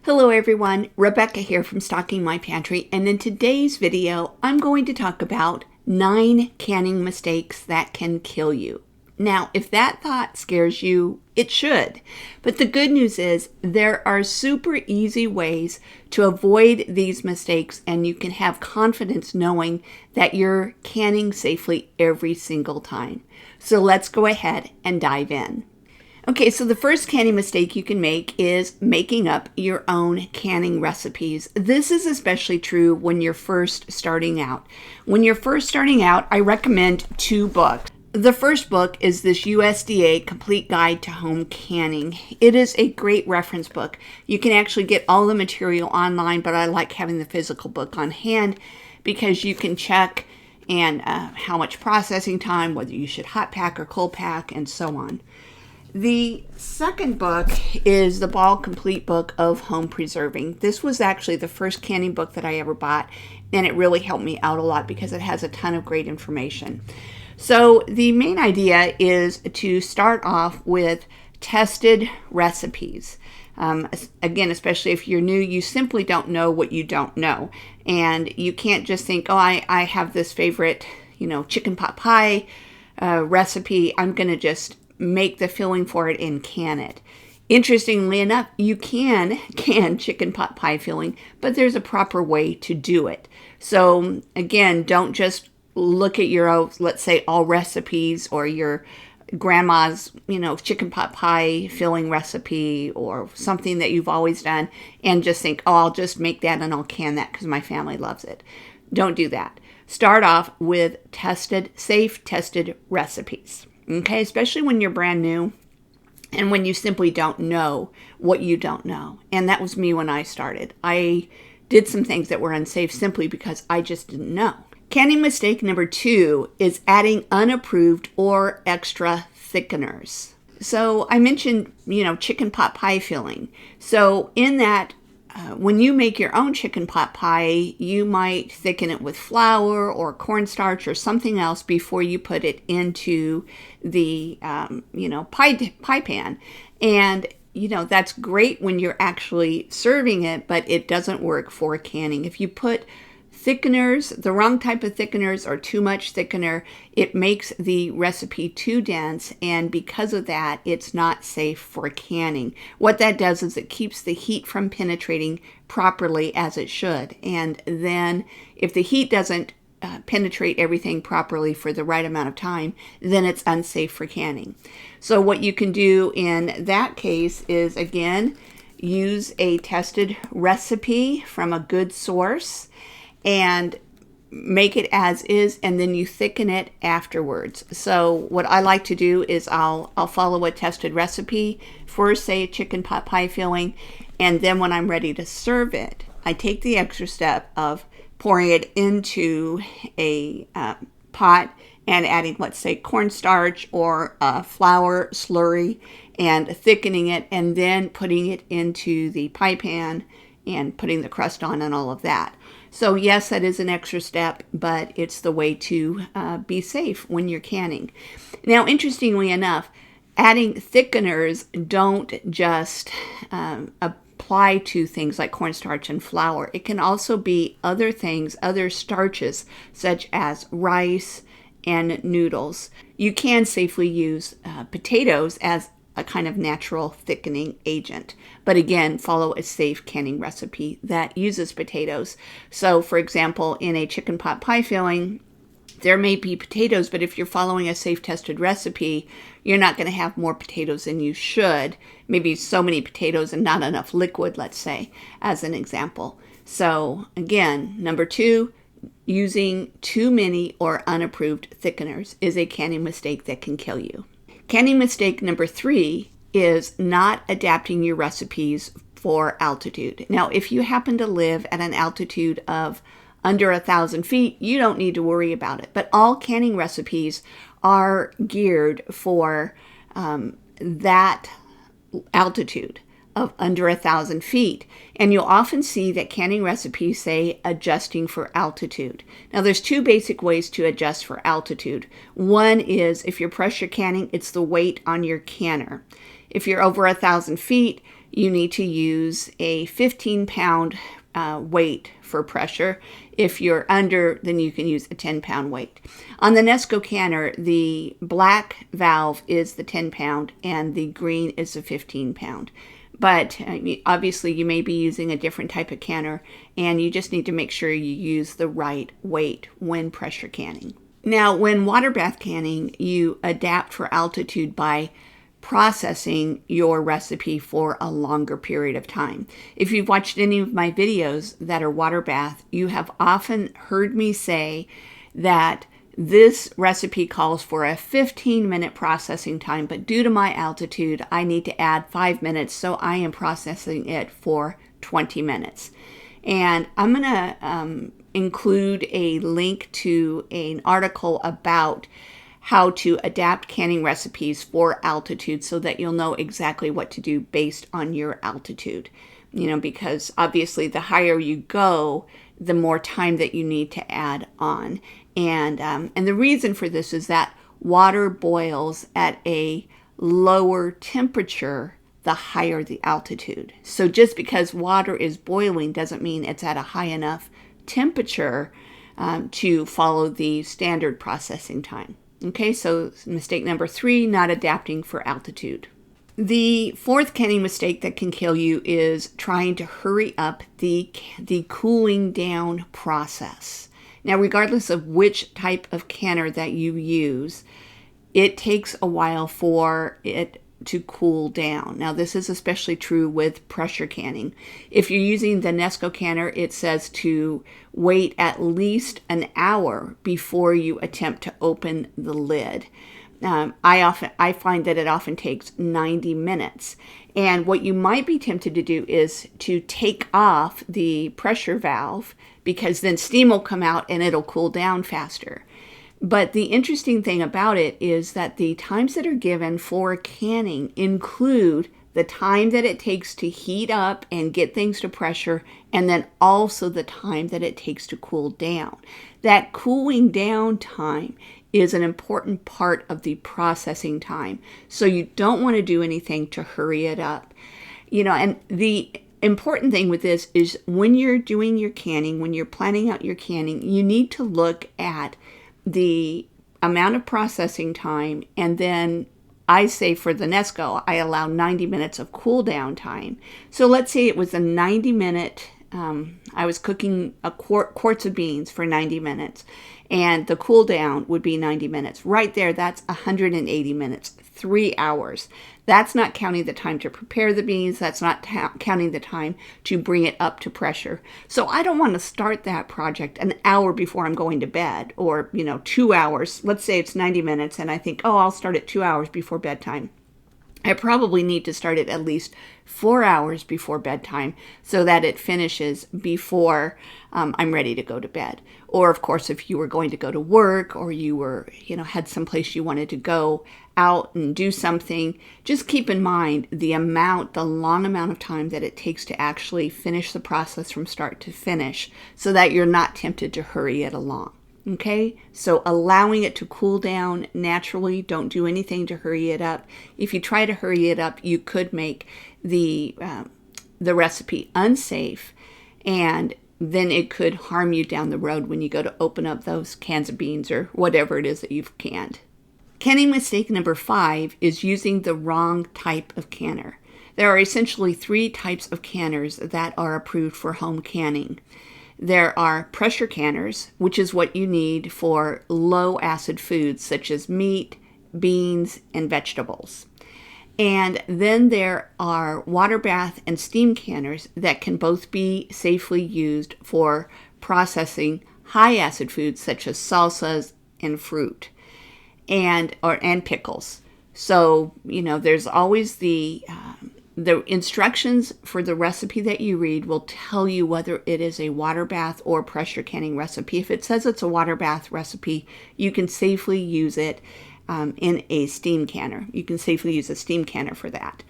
Hello everyone, Rebecca here from Stocking My Pantry, and in today's video I'm going to talk about 9 canning mistakes that can kill you. Now, if that thought scares you, it should. But the good news is there are super easy ways to avoid these mistakes, and you can have confidence knowing that you're canning safely every single time. So let's go ahead and dive in. Okay, so the first canning mistake you can make is making up your own canning recipes. This is especially true when you're first starting out. When you're first starting out, I recommend 2 books. The first book is this USDA Complete Guide to Home Canning. It is a great reference book. You can actually get all the material online, but I like having the physical book on hand because you can check and how much processing time, whether you should hot pack or cold pack, and so on. The second book is the Ball Complete Book of Home Preserving. This was actually the first canning book that I ever bought, and it really helped me out a lot because it has a ton of great information. So the main idea is to start off with tested recipes. Again, especially if you're new, you simply don't know what you don't know. And you can't just think, oh, I have this favorite, chicken pot pie recipe. I'm going to just make the filling for it and can it. Interestingly enough, you can chicken pot pie filling, but there's a proper way to do it. So again, don't just look at your, let's say, all recipes or your grandma's, chicken pot pie filling recipe or something that you've always done and just think, oh, I'll just make that and I'll can that because my family loves it. Don't do that. Start off with safe tested recipes. Okay, especially when you're brand new and when you simply don't know what you don't know. And that was me when I started. I did some things that were unsafe simply because I just didn't know. Canning mistake number 2 is adding unapproved or extra thickeners. So I mentioned, chicken pot pie filling. So in that, when you make your own chicken pot pie, you might thicken it with flour or cornstarch or something else before you put it into the, pie pan. And, that's great when you're actually serving it, but it doesn't work for canning. If you put thickeners, the wrong type of thickeners or too much thickener, it makes the recipe too dense, and because of that, it's not safe for canning. What that does is it keeps the heat from penetrating properly as it should, and then if the heat doesn't penetrate everything properly for the right amount of time, then it's unsafe for canning. So what you can do in that case is, again, use a tested recipe from a good source and make it as is, and then you thicken it afterwards. So what I like to do is I'll follow a tested recipe, first say a chicken pot pie filling, and then when I'm ready to serve it, I take the extra step of pouring it into a pot and adding, let's say, cornstarch or flour slurry and thickening it, and then putting it into the pie pan and putting the crust on and all of that. So yes, that is an extra step, but it's the way to be safe when you're canning. Now, interestingly enough, adding thickeners don't just apply to things like cornstarch and flour. It can also be other things, other starches, such as rice and noodles. You can safely use potatoes as a kind of natural thickening agent. But again, follow a safe canning recipe that uses potatoes. So for example, in a chicken pot pie filling, there may be potatoes, but if you're following a safe tested recipe, you're not going to have more potatoes than you should. Maybe so many potatoes and not enough liquid, let's say, as an example. So again, number 2, using too many or unapproved thickeners is a canning mistake that can kill you. Canning mistake number 3 is not adapting your recipes for altitude. Now, if you happen to live at an altitude of under 1,000 feet, you don't need to worry about it. But all canning recipes are geared for that altitude of under 1,000 feet. And you'll often see that canning recipes say adjusting for altitude. Now there's 2 basic ways to adjust for altitude. One is if you're pressure canning, it's the weight on your canner. If you're over 1,000 feet, you need to use a 15-pound weight for pressure. If you're under, then you can use a 10-pound weight. On the Nesco canner, the black valve is the 10-pound and the green is the 15-pound. But obviously you may be using a different type of canner, and you just need to make sure you use the right weight when pressure canning. Now, when water bath canning, you adapt for altitude by processing your recipe for a longer period of time. If you've watched any of my videos that are water bath, you have often heard me say that this recipe calls for a 15-minute processing time, but due to my altitude, I need to add 5 minutes, so I am processing it for 20 minutes. And I'm going to include a link to an article about how to adapt canning recipes for altitude so that you'll know exactly what to do based on your altitude. Because obviously the higher you go, the more time that you need to add on. And the reason for this is that water boils at a lower temperature the higher the altitude. So just because water is boiling doesn't mean it's at a high enough temperature to follow the standard processing time. Okay, so mistake number 3, not adapting for altitude. The fourth canning mistake that can kill you is trying to hurry up the cooling down process. Now, regardless of which type of canner that you use, it takes a while for it to cool down. Now, this is especially true with pressure canning. If you're using the Nesco canner, it says to wait at least an hour before you attempt to open the lid. I find that it often takes 90 minutes. And what you might be tempted to do is to take off the pressure valve, because then steam will come out and it'll cool down faster. But the interesting thing about it is that the times that are given for canning include the time that it takes to heat up and get things to pressure, and then also the time that it takes to cool down. That cooling down time is an important part of the processing time. So you don't want to do anything to hurry it up. And the important thing with this is when you're doing your canning, when you're planning out your canning, you need to look at the amount of processing time, and then I say for the Nesco, I allow 90 minutes of cool down time. So let's say it was a 90-minute, I was cooking a quarts of beans for 90 minutes, and the cool down would be 90 minutes. Right there, that's 180 minutes, 3 hours. That's not counting the time to prepare the beans. That's not counting the time to bring it up to pressure. So I don't want to start that project an hour before I'm going to bed, or 2 hours. Let's say it's 90 minutes and I think, I'll start it 2 hours before bedtime. I probably need to start it at least 4 hours before bedtime so that it finishes before I'm ready to go to bed. Or of course, if you were going to go to work, or you were, had someplace you wanted to go out and do something, just keep in mind the long amount of time that it takes to actually finish the process from start to finish, so that you're not tempted to hurry it along. Okay, so allowing it to cool down naturally. Don't do anything to hurry it up. If you try to hurry it up, you could make the recipe unsafe, and then it could harm you down the road when you go to open up those cans of beans or whatever it is that you've canned. Canning mistake number 5 is using the wrong type of canner. There are essentially 3 types of canners that are approved for home canning. There are pressure canners, which is what you need for low acid foods such as meat, beans, and vegetables. And then there are water bath and steam canners that can both be safely used for processing high acid foods such as salsas and fruit and pickles. So, there's always the instructions for the recipe that you read will tell you whether it is a water bath or pressure canning recipe. If it says it's a water bath recipe, you can safely use it in a steam canner. You can safely use a steam canner for that.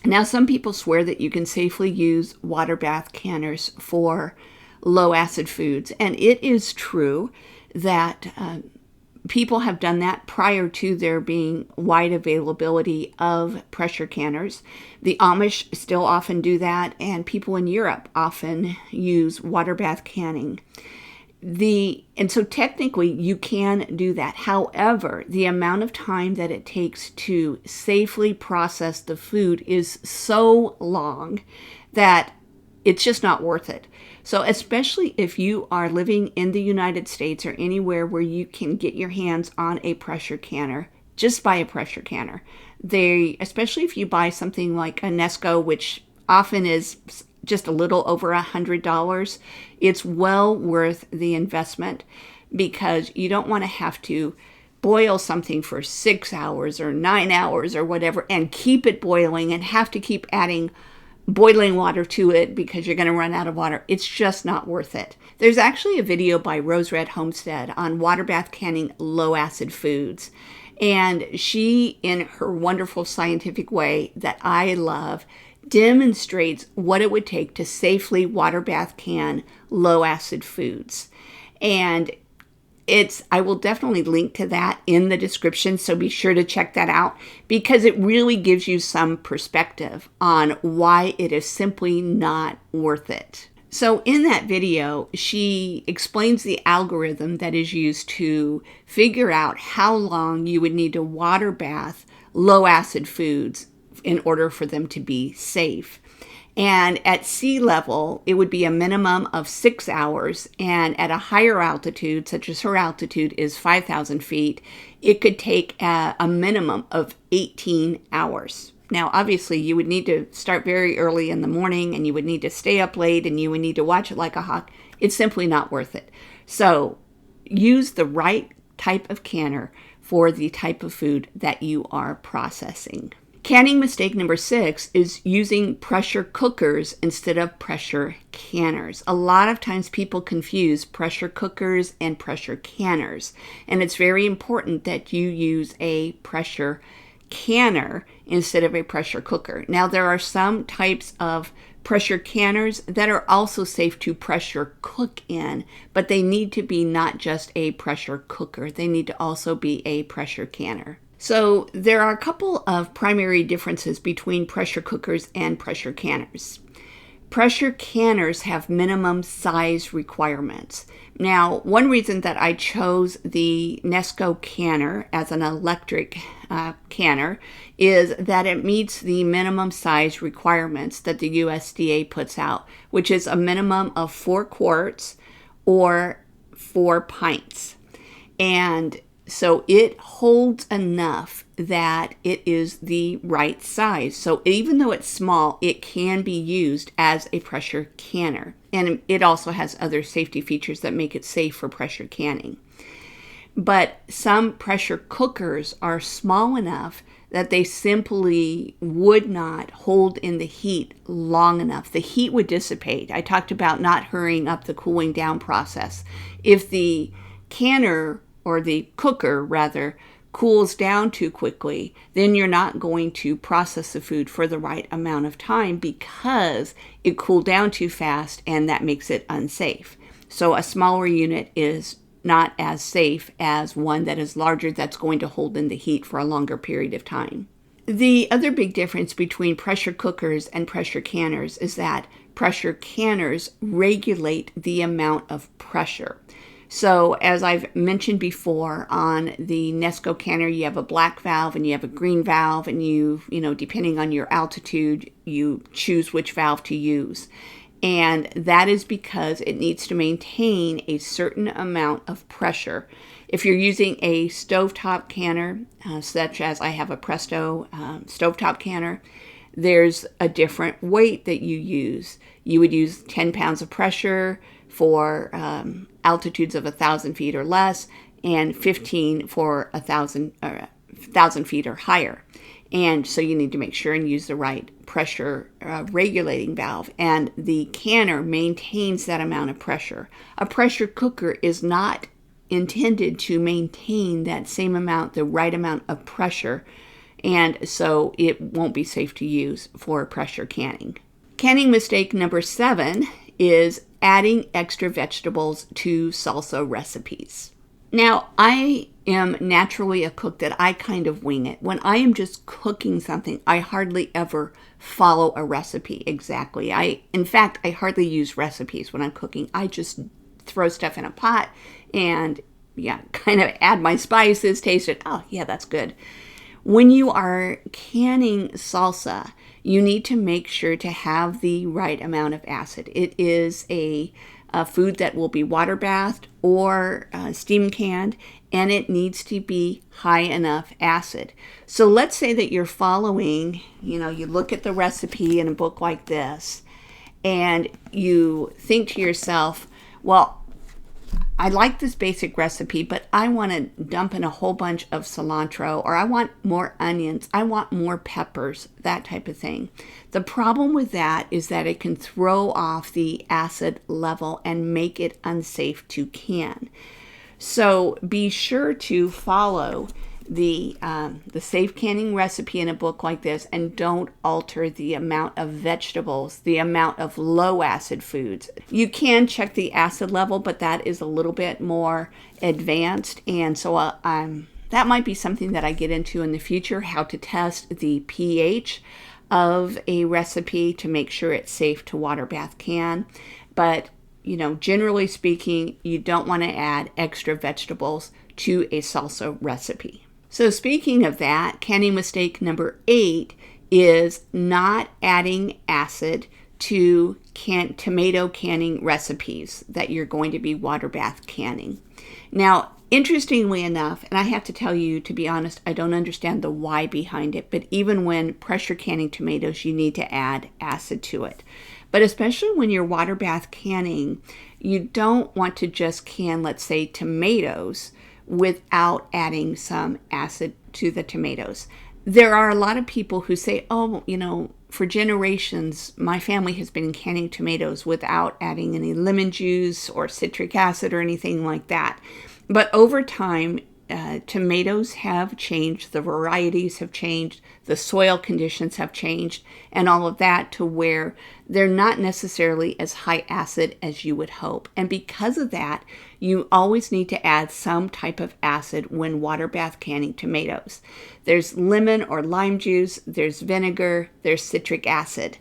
Now, some people swear that you can safely use water bath canners for low acid foods, and it is true that people have done that prior to there being wide availability of pressure canners. The Amish still often do that, and people in Europe often use water bath canning. And so technically you can do that. However, the amount of time that it takes to safely process the food is so long that it's just not worth it. So especially if you are living in the United States or anywhere where you can get your hands on a pressure canner, just buy a pressure canner. Especially if you buy something like a Nesco, which often is just a little over $100, it's well worth the investment, because you don't want to have to boil something for 6 hours or 9 hours or whatever and keep it boiling and have to keep adding boiling water to it because you're going to run out of water. It's just not worth it. There's actually a video by Rose Red Homestead on water bath canning low acid foods. And she, in her wonderful scientific way that I love, demonstrates what it would take to safely water bath can low acid foods. And I will definitely link to that in the description, so be sure to check that out, because it really gives you some perspective on why it is simply not worth it. So in that video, she explains the algorithm that is used to figure out how long you would need to water bath low acid foods in order for them to be safe. And at sea level, it would be a minimum of 6 hours. And at a higher altitude, such as her altitude is 5,000 feet, it could take a minimum of 18 hours. Now, obviously, you would need to start very early in the morning, and you would need to stay up late, and you would need to watch it like a hawk. It's simply not worth it. So use the right type of canner for the type of food that you are processing. Canning mistake number 6 is using pressure cookers instead of pressure canners. A lot of times people confuse pressure cookers and pressure canners, and it's very important that you use a pressure canner instead of a pressure cooker. Now, there are some types of pressure canners that are also safe to pressure cook in, but they need to be not just a pressure cooker. They need to also be a pressure canner. So there are a couple of primary differences between pressure cookers and pressure canners. Pressure canners have minimum size requirements. Now, one reason that I chose the Nesco canner as an electric canner is that it meets the minimum size requirements that the USDA puts out, which is a minimum of 4 quarts or 4 pints. And so it holds enough that it is the right size. So even though it's small, it can be used as a pressure canner. And it also has other safety features that make it safe for pressure canning. But some pressure cookers are small enough that they simply would not hold in the heat long enough. The heat would dissipate. I talked about not hurrying up the cooling down process. If the canner, or the cooker rather, cools down too quickly, then you're not going to process the food for the right amount of time because it cooled down too fast, and that makes it unsafe. So a smaller unit is not as safe as one that is larger, that's going to hold in the heat for a longer period of time. The other big difference between pressure cookers and pressure canners is that pressure canners regulate the amount of pressure. So as I've mentioned before, on the Nesco canner, you have a black valve and you have a green valve, and you depending on your altitude, you choose which valve to use. And that is because it needs to maintain a certain amount of pressure. If you're using a stovetop canner, such as I have a Presto stovetop canner, there's a different weight that you use. You would use 10 pounds of pressure for altitudes of 1,000 feet or less, and 15 for 1,000 feet or higher. And so you need to make sure and use the right pressure regulating valve, and the canner maintains that amount of pressure. A pressure cooker is not intended to maintain that same amount, the right amount of pressure, and so it won't be safe to use for pressure canning. Canning mistake number 7 is adding extra vegetables to salsa recipes. Now, I am naturally a cook that I kind of wing it. When I am just cooking something, I hardly ever follow a recipe exactly. In fact, I hardly use recipes when I'm cooking. I just throw stuff in a pot and kind of add my spices, taste it. Oh, yeah, that's good. When you are canning salsa, you need to make sure to have the right amount of acid. It is a food that will be water bathed or steam canned, and it needs to be high enough acid. So let's say that you're following, you look at the recipe in a book like this, and you think to yourself, well, I like this basic recipe, but I want to dump in a whole bunch of cilantro, or I want more onions, I want more peppers, that type of thing. The problem with that is that it can throw off the acid level and make it unsafe to can. So be sure to follow the safe canning recipe in a book like this, and don't alter the amount of vegetables, the amount of low acid foods. You can check the acid level, but that is a little bit more advanced, and so that might be something that I get into in the future, how to test the pH of a recipe to make sure it's safe to water bath can. But generally speaking, you don't want to add extra vegetables to a salsa recipe. So speaking of that, canning mistake number 8 is not adding acid to tomato canning recipes that you're going to be water bath canning. Now, interestingly enough, and I have to tell you, to be honest, I don't understand the why behind it, but even when pressure canning tomatoes, you need to add acid to it. But especially when you're water bath canning, you don't want to just can, let's say, tomatoes without adding some acid to the tomatoes. There are a lot of people who say, oh, for generations, my family has been canning tomatoes without adding any lemon juice or citric acid or anything like that. But over time, tomatoes have changed, the varieties have changed, the soil conditions have changed, and all of that, to where they're not necessarily as high acid as you would hope. And because of that, you always need to add some type of acid when water bath canning tomatoes. There's lemon or lime juice, there's vinegar, there's citric acid.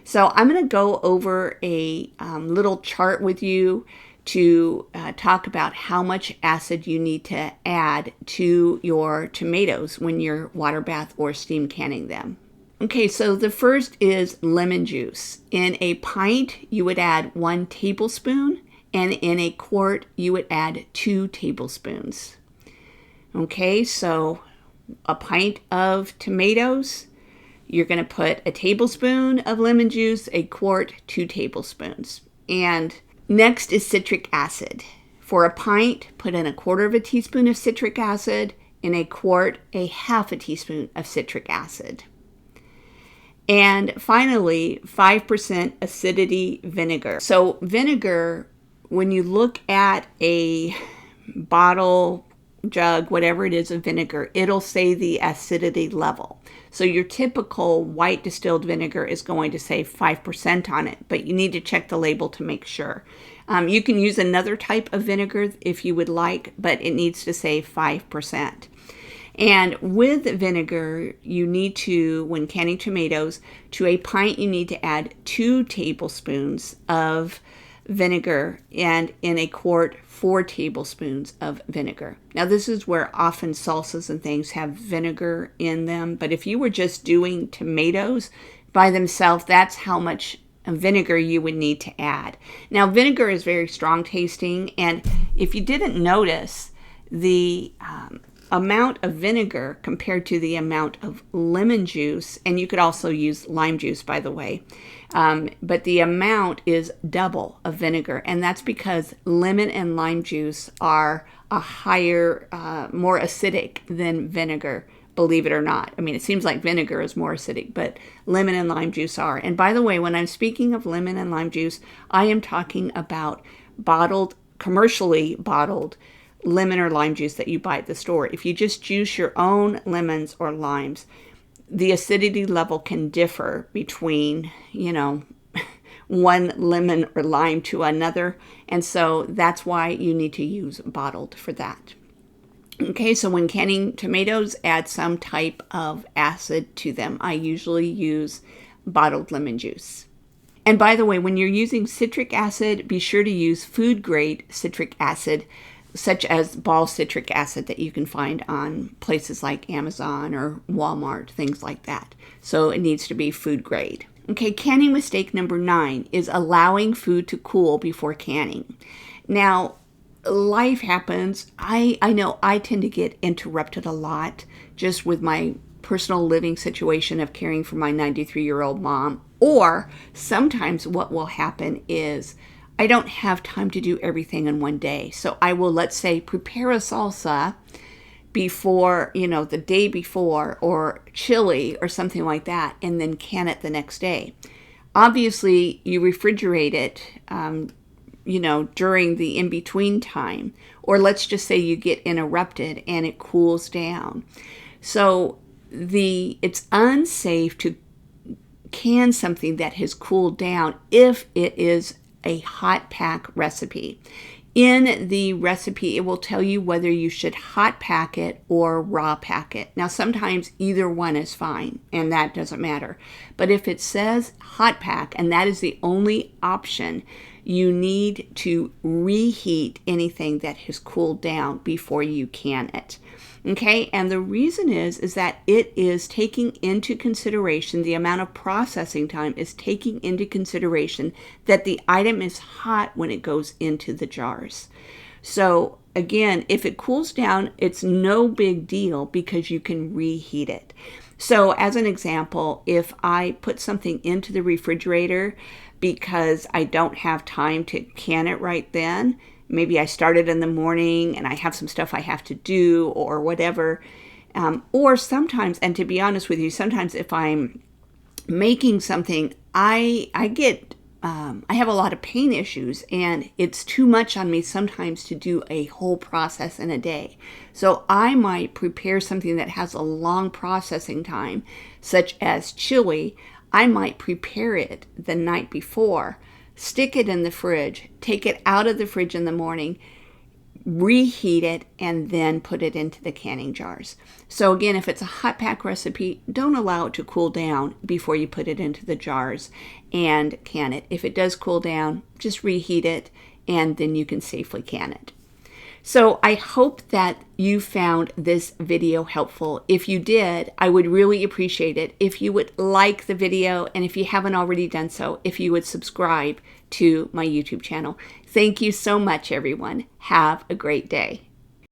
So I'm going to go over a little chart with you to talk about how much acid you need to add to your tomatoes when you're water bath or steam canning them. Okay, so the first is lemon juice. In a pint, you would add 1 tablespoon, and in a quart, you would add 2 tablespoons. Okay, so a pint of tomatoes, you're going to put a tablespoon of lemon juice, a quart, 2 tablespoons. And next is citric acid. For a pint, put in 1/4 teaspoon of citric acid. In a quart, 1/2 teaspoon of citric acid. And finally, 5% acidity vinegar. So vinegar, when you look at a bottle, jug, whatever it is of vinegar, it'll say the acidity level. So your typical white distilled vinegar is going to say 5% on it, but you need to check the label to make sure. You can use another type of vinegar if you would like, but it needs to say 5%. And with vinegar, you need to, when canning tomatoes, to a pint you need to add 2 tablespoons of vinegar, and in a quart, 4 tablespoons of vinegar. Now this is where often salsas and things have vinegar in them, but if you were just doing tomatoes by themselves, that's how much vinegar you would need to add. Now vinegar is very strong tasting, and if you didn't notice, the amount of vinegar compared to the amount of lemon juice, and you could also use lime juice, by the way, but the amount is double of vinegar, and that's because lemon and lime juice are a higher, more acidic than vinegar, believe it or not. I mean, it seems like vinegar is more acidic, but lemon and lime juice are. And by the way, when I'm speaking of lemon and lime juice, I am talking about commercially bottled lemon or lime juice that you buy at the store. If you just juice your own lemons or limes, the acidity level can differ between, one lemon or lime to another. And so that's why you need to use bottled for that. Okay, so when canning tomatoes, add some type of acid to them. I usually use bottled lemon juice. And by the way, when you're using citric acid, be sure to use food-grade citric acid, such as ball citric acid that you can find on places like Amazon or Walmart, things like that. So it needs to be food grade. Okay, canning mistake number 9 is allowing food to cool before canning. Now, life happens. I know I tend to get interrupted a lot just with my personal living situation of caring for my 93-year-old mom. Or sometimes what will happen is I don't have time to do everything in one day. So I will, let's say, prepare a salsa before, the day before, or chili or something like that, and then can it the next day. Obviously, you refrigerate it, during the in-between time, or let's just say you get interrupted and it cools down. So it's unsafe to can something that has cooled down if it is a hot pack recipe. In the recipe, it will tell you whether you should hot pack it or raw pack it. Now, sometimes either one is fine, and that doesn't matter. But if it says hot pack, and that is the only option, you need to reheat anything that has cooled down before you can it. Okay, and the reason is that it is taking into consideration, the amount of processing time is taking into consideration that the item is hot when it goes into the jars. So again, if it cools down, it's no big deal because you can reheat it. So as an example, if I put something into the refrigerator because I don't have time to can it right then, maybe I started in the morning and I have some stuff I have to do or whatever. Or sometimes, and to be honest with you, sometimes if I'm making something, I have a lot of pain issues and it's too much on me sometimes to do a whole process in a day. So I might prepare something that has a long processing time, such as chili. I might prepare it the night before, stick it in the fridge, take it out of the fridge in the morning, reheat it, and then put it into the canning jars. So again, if it's a hot pack recipe, don't allow it to cool down before you put it into the jars and can it. If it does cool down, just reheat it, and then you can safely can it. So I hope that you found this video helpful. If you did, I would really appreciate it if you would like the video, and if you haven't already done so, if you would subscribe to my YouTube channel. Thank you so much, everyone. Have a great day.